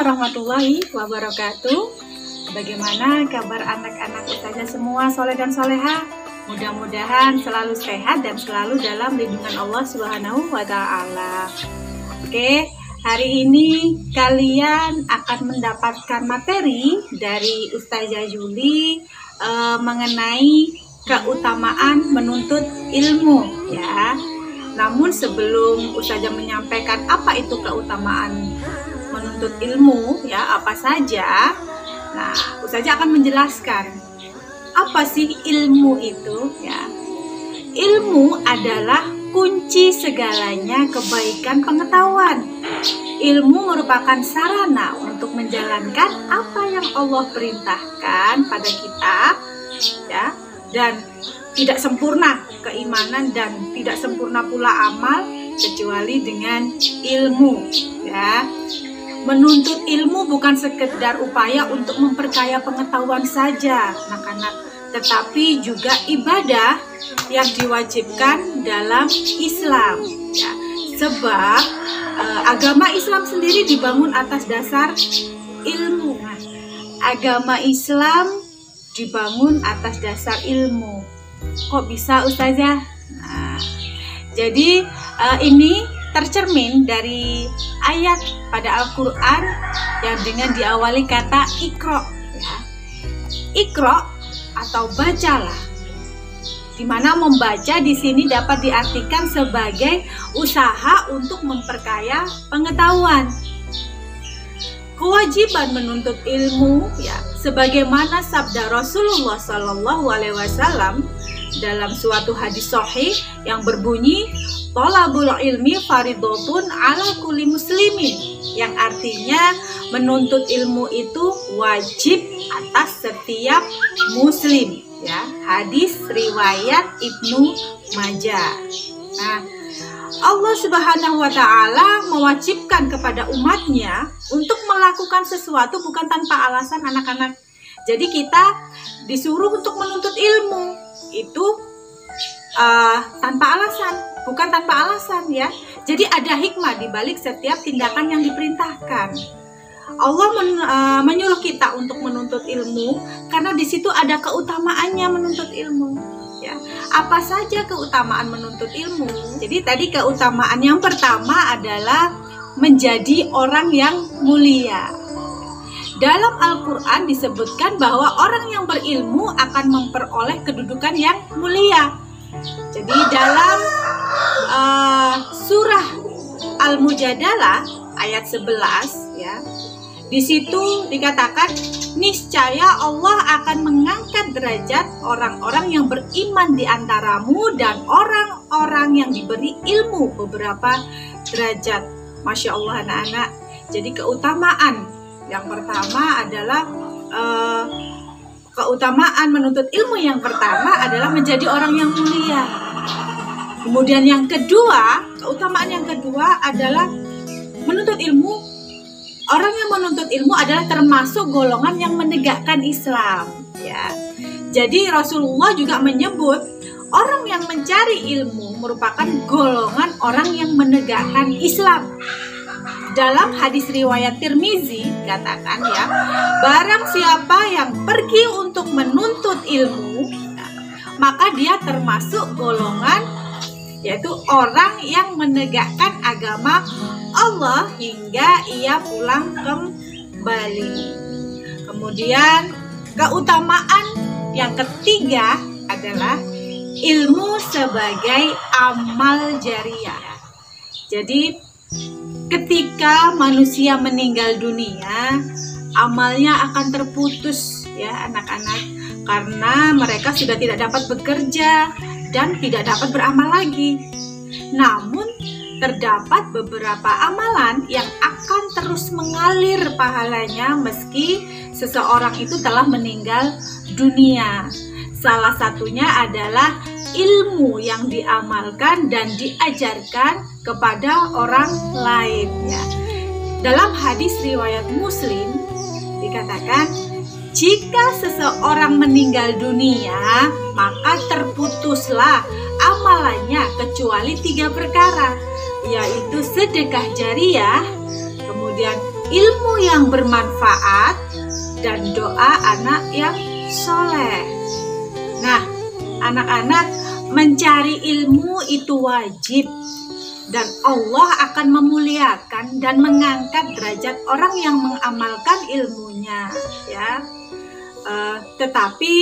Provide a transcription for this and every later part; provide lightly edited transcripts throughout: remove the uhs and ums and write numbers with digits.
warahmatullahi wabarakatuh. Bagaimana kabar anak-anak ustazah semua, soleh dan soleha? Mudah-mudahan selalu sehat dan selalu dalam lindungan Allah Subhanahu wa Ta'ala. Oke, hari ini kalian akan mendapatkan materi dari Ustazah Juli mengenai keutamaan menuntut ilmu, ya. Namun sebelum Ustazah menyampaikan apa itu keutamaan menuntut ilmu, ya, apa saja, nah Ustazah akan menjelaskan apa sih ilmu itu, ya. Ilmu adalah kunci segalanya kebaikan pengetahuan. Ilmu merupakan sarana untuk menjalankan apa yang Allah perintahkan pada kita, ya, dan tidak sempurna keimanan dan tidak sempurna pula amal kecuali dengan ilmu, ya. Menuntut ilmu bukan sekedar upaya untuk memperkaya pengetahuan saja, anak-anak, tetapi juga ibadah yang diwajibkan dalam Islam, ya. Sebab agama Islam sendiri dibangun atas dasar ilmu. Agama Islam dibangun atas dasar ilmu. Kok bisa, Ustazah? Nah, jadi ini tercermin dari ayat pada Al-Quran yang dengan diawali kata Iqra, ya. Iqra atau bacalah, dimana membaca di sini dapat diartikan sebagai usaha untuk memperkaya pengetahuan. Kewajiban menuntut ilmu, ya, sebagaimana sabda Rasulullah SAW dalam suatu hadis sahih yang berbunyi thalabul ilmi faridotun ala kulli muslimin, yang artinya menuntut ilmu itu wajib atas setiap muslim, ya. Hadis riwayat Ibnu Majah. Nah, Allah Subhanahu wa Ta'ala mewajibkan kepada umatnya untuk melakukan sesuatu bukan tanpa alasan, anak-anak. Jadi kita disuruh untuk menuntut ilmu itu tanpa alasan, bukan tanpa alasan, ya. Jadi ada hikmah di balik setiap tindakan yang diperintahkan. Allah menyuruh kita untuk menuntut ilmu karena di situ ada keutamaannya menuntut ilmu, ya. Apa saja keutamaan menuntut ilmu? Jadi tadi keutamaan yang pertama adalah menjadi orang yang mulia. Dalam Al-Quran disebutkan bahwa orang yang berilmu akan memperoleh kedudukan yang mulia. Jadi dalam surah Al-Mujadalah ayat 11, ya, di situ dikatakan niscaya Allah akan mengangkat derajat orang-orang yang beriman di antaramu dan orang-orang yang diberi ilmu beberapa derajat. Masya Allah, anak-anak. Jadi keutamaan yang pertama adalah keutamaan menuntut ilmu yang pertama adalah menjadi orang yang mulia. Kemudian yang kedua, keutamaan yang kedua adalah menuntut ilmu. Orang yang menuntut ilmu adalah termasuk golongan yang menegakkan Islam, ya. Jadi Rasulullah juga menyebut orang yang mencari ilmu merupakan golongan orang yang menegakkan Islam. Dalam hadis riwayat Tirmizi katakan, ya, barang siapa yang pergi untuk menuntut ilmu, maka dia termasuk golongan, yaitu orang yang menegakkan agama Allah hingga ia pulang kembali. Kemudian keutamaan yang ketiga adalah ilmu sebagai amal jariah. Jadi ketika manusia meninggal dunia, amalnya akan terputus, ya, anak-anak, karena mereka sudah tidak dapat bekerja dan tidak dapat beramal lagi. Namun terdapat beberapa amalan yang akan terus mengalir pahalanya meski seseorang itu telah meninggal dunia. Salah satunya adalah ilmu yang diamalkan dan diajarkan kepada orang lain, ya. Dalam hadis riwayat Muslim dikatakan, jika seseorang meninggal dunia, maka terputuslah amalannya kecuali 3 perkara, yaitu sedekah jariah, kemudian ilmu yang bermanfaat, dan doa anak yang soleh. Nah, anak-anak, mencari ilmu itu wajib, dan Allah akan memuliakan dan mengangkat derajat orang yang mengamalkan ilmunya, ya. Tetapi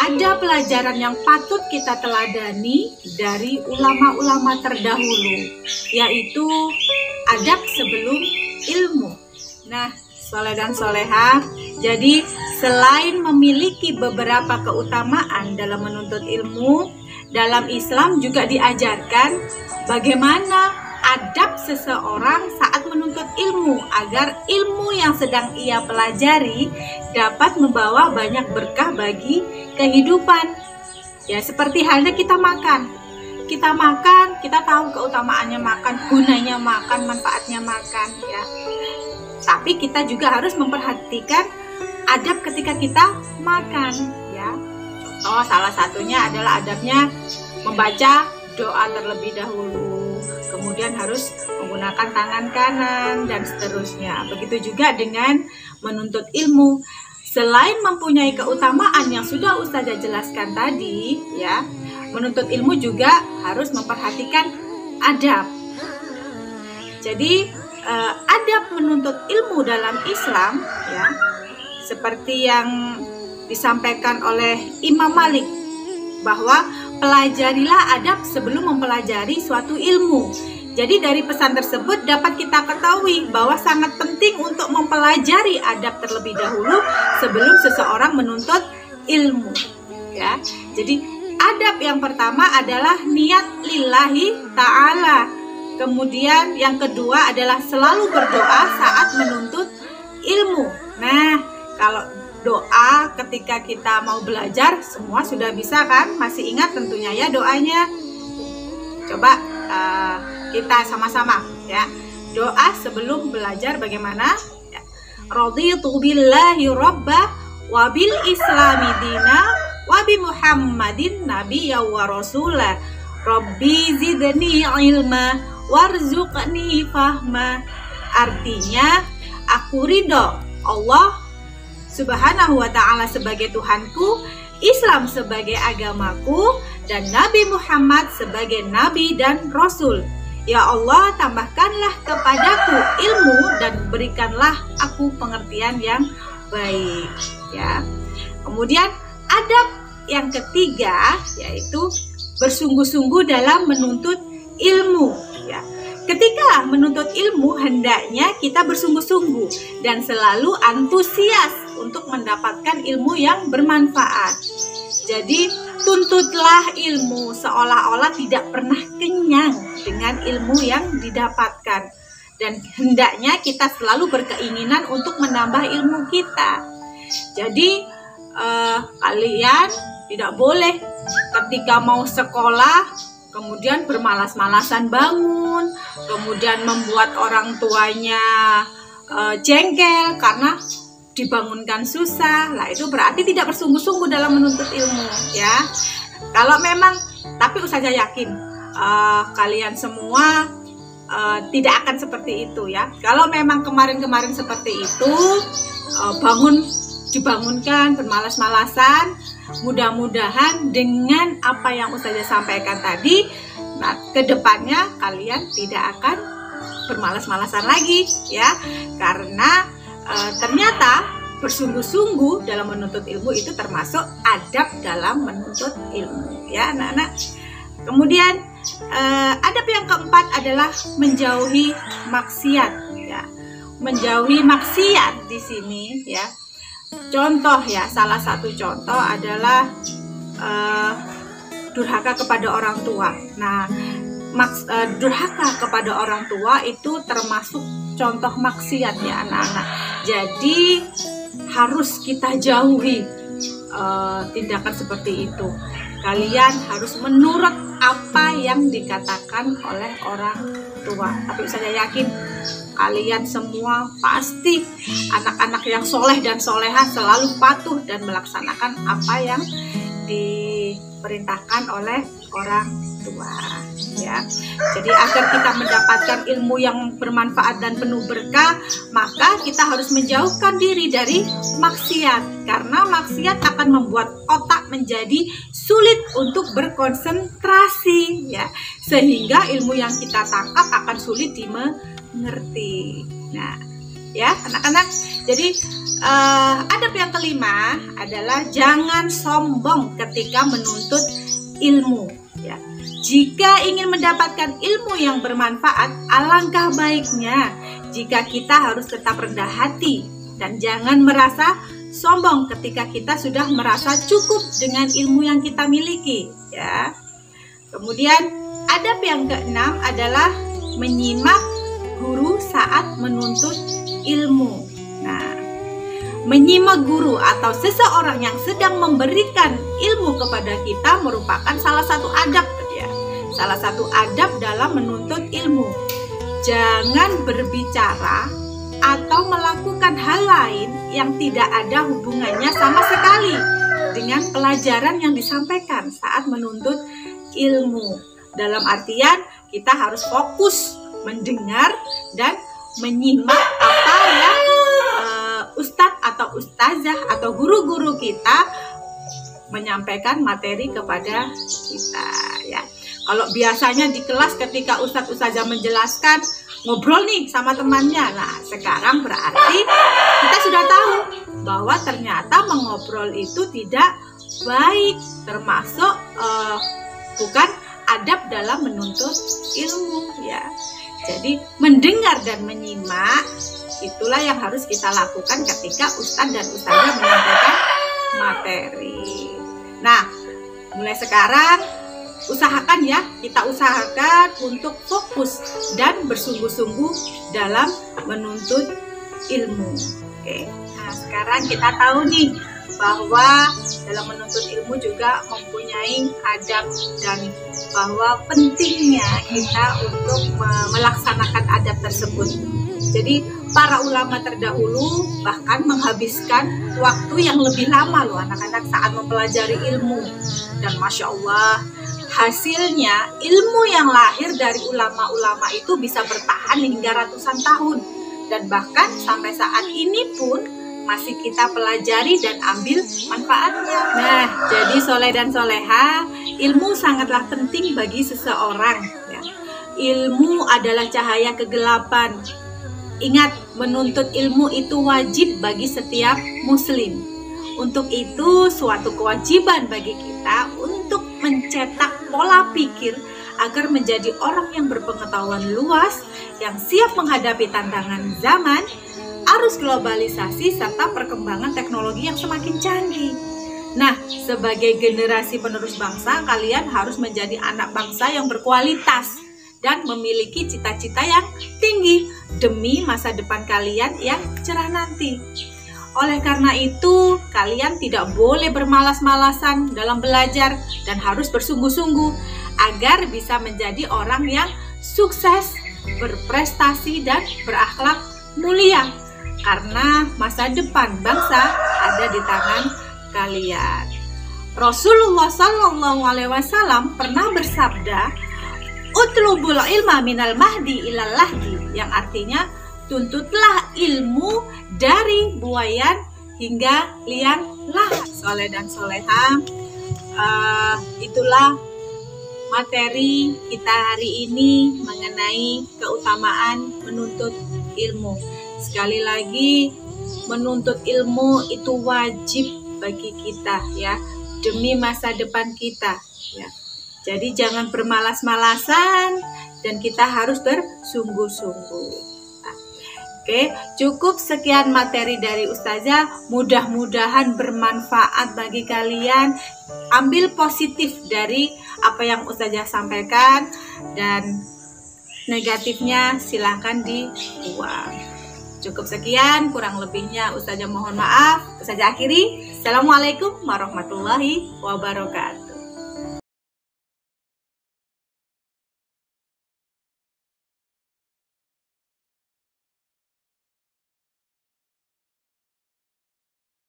ada pelajaran yang patut kita teladani dari ulama-ulama terdahulu, yaitu adab sebelum ilmu. Nah, soleh dan soleha, jadi selain memiliki beberapa keutamaan dalam menuntut ilmu, dalam Islam juga diajarkan bagaimana adab seseorang saat menuntut ilmu agar ilmu yang sedang ia pelajari dapat membawa banyak berkah bagi kehidupan. Ya, seperti halnya kita makan. Kita makan, kita tahu keutamaannya makan, gunanya makan, manfaatnya makan, ya. Tapi kita juga harus memperhatikan adab ketika kita makan, ya. Contoh salah satunya adalah adabnya membaca doa terlebih dahulu, kemudian harus menggunakan tangan kanan dan seterusnya. Begitu juga dengan menuntut ilmu. Selain mempunyai keutamaan yang sudah Ustazah jelaskan tadi, ya, menuntut ilmu juga harus memperhatikan adab. Jadi adab menuntut ilmu dalam Islam, ya, seperti yang disampaikan oleh Imam Malik, bahwa pelajarilah adab sebelum mempelajari suatu ilmu. Jadi dari pesan tersebut dapat kita ketahui bahwa sangat penting untuk mempelajari adab terlebih dahulu sebelum seseorang menuntut ilmu, ya. Jadi adab yang pertama adalah niat lillahi ta'ala. Kemudian yang kedua adalah selalu berdoa saat menuntut ilmu. Nah, kalau doa ketika kita mau belajar semua sudah bisa kan? Masih ingat tentunya ya doanya? Coba kita sama-sama, ya. Doa sebelum belajar bagaimana? Ya. Raditu billahi robba wa bil islami dina wa bi Muhammadin nabiyya wa rasulah. Rabbi zidni ilma warzuqni fahma. Artinya, aku ridho Allah Subhanahu wa ta'ala sebagai Tuhanku, Islam sebagai agamaku, dan Nabi Muhammad sebagai Nabi dan Rasul. Ya Allah, tambahkanlah kepadaku ilmu dan berikanlah aku pengertian yang baik, ya. Kemudian adab yang ketiga yaitu bersungguh-sungguh dalam menuntut ilmu, ya. Ketika menuntut ilmu hendaknya kita bersungguh-sungguh dan selalu antusias untuk mendapatkan ilmu yang bermanfaat. Jadi tuntutlah ilmu seolah-olah tidak pernah kenyang dengan ilmu yang didapatkan. Dan hendaknya kita selalu berkeinginan untuk menambah ilmu kita. Jadi kalian tidak boleh ketika mau sekolah kemudian bermalas-malasan bangun, kemudian membuat orang tuanya jengkel karena dibangunkan susah. Lah itu berarti tidak bersungguh-sungguh dalam menuntut ilmu, ya. Kalau memang, tapi Ustazah yakin kalian semua tidak akan seperti itu, ya. Kalau memang kemarin-kemarin seperti itu, dibangunkan bermalas-malasan, mudah-mudahan dengan apa yang Ustazah sampaikan tadi, nah kedepannya kalian tidak akan bermalas-malasan lagi, ya. Karena ternyata bersungguh-sungguh dalam menuntut ilmu itu termasuk adab dalam menuntut ilmu, ya anak-anak. Kemudian adab yang keempat adalah menjauhi maksiat, ya. Menjauhi maksiat di sini, ya. Contoh, ya, salah satu contoh adalah durhaka kepada orang tua. Nah, durhaka kepada orang tua itu termasuk contoh maksiat, ya anak-anak. Jadi harus kita jauhi tindakan seperti itu. Kalian harus menurut apa yang dikatakan oleh orang tua. Tapi saya yakin kalian semua pasti anak-anak yang soleh dan soleha selalu patuh dan melaksanakan apa yang diperintahkan oleh orang tua, ya. Jadi agar kita mendapatkan ilmu yang bermanfaat dan penuh berkah, maka kita harus menjauhkan diri dari maksiat, karena maksiat akan membuat otak menjadi sulit untuk berkonsentrasi, ya, sehingga ilmu yang kita tangkap akan sulit dimengerti. Nah, ya anak-anak, jadi adab yang kelima adalah jangan sombong ketika menuntut ilmu, ya. Jika ingin mendapatkan ilmu yang bermanfaat, alangkah baiknya jika kita harus tetap rendah hati dan jangan merasa sombong ketika kita sudah merasa cukup dengan ilmu yang kita miliki, ya. Kemudian adab yang keenam adalah menyimak guru saat menuntut ilmu. Nah, menyimak guru atau seseorang yang sedang memberikan ilmu kepada kita merupakan salah satu adab, ya. Salah satu adab dalam menuntut ilmu. Jangan berbicara atau melakukan hal lain yang tidak ada hubungannya sama sekali dengan pelajaran yang disampaikan saat menuntut ilmu. Dalam artian kita harus fokus mendengar dan menyimak apa yang ustadz atau ustazah atau guru-guru kita menyampaikan materi kepada kita, ya. Kalau biasanya di kelas ketika ustadz ustazah menjelaskan, ngobrol nih sama temannya. Nah, sekarang berarti kita sudah tahu bahwa ternyata mengobrol itu tidak baik, termasuk bukan adab dalam menuntut ilmu, ya. Jadi mendengar dan menyimak itulah yang harus kita lakukan ketika ustadz dan ustazah menyampaikan materi. Nah, mulai sekarang usahakan, ya, kita usahakan untuk fokus dan bersungguh-sungguh dalam menuntut ilmu. Oke. Nah, sekarang kita tahu nih bahwa dalam menuntut ilmu juga mempunyai adab dan bahwa pentingnya kita untuk melaksanakan adab tersebut. Jadi para ulama terdahulu bahkan menghabiskan waktu yang lebih lama loh anak-anak saat mempelajari ilmu. Dan Masya Allah, hasilnya ilmu yang lahir dari ulama-ulama itu bisa bertahan hingga ratusan tahun. Dan bahkan sampai saat ini pun masih kita pelajari dan ambil manfaatnya. Nah, jadi soleh dan soleha, ilmu sangatlah penting bagi seseorang, ya. Ilmu adalah cahaya kegelapan. Ingat, menuntut ilmu itu wajib bagi setiap muslim. Untuk itu, suatu kewajiban bagi kita untuk mencetak pola pikir agar menjadi orang yang berpengetahuan luas, yang siap menghadapi tantangan zaman, arus globalisasi, serta perkembangan teknologi yang semakin canggih. Nah, sebagai generasi penerus bangsa, kalian harus menjadi anak bangsa yang berkualitas dan memiliki cita-cita yang tinggi demi masa depan kalian yang cerah nanti. Oleh karena itu, kalian tidak boleh bermalas-malasan dalam belajar dan harus bersungguh-sungguh agar bisa menjadi orang yang sukses, berprestasi, dan berakhlak mulia. Karena masa depan bangsa ada di tangan kalian. Rasulullah Shallallahu Alaihi Wasallam pernah bersabda, "Utlubul ilma minal mahdi ilal lahdi," yang artinya tuntutlah ilmu dari buayan hingga liang lahat. Soleh dan soleha, itulah materi kita hari ini mengenai keutamaan menuntut ilmu. Sekali lagi, menuntut ilmu itu wajib bagi kita, ya, demi masa depan kita, ya. Jadi jangan bermalas-malasan dan kita harus bersungguh-sungguh. Nah, oke, cukup sekian materi dari Ustazah. Mudah-mudahan bermanfaat bagi kalian. Ambil positif dari apa yang Ustazah sampaikan dan negatifnya silahkan dibuang. Cukup sekian, kurang lebihnya Ustazah mohon maaf. Ustazah akhiri. Assalamualaikum warahmatullahi wabarakatuh.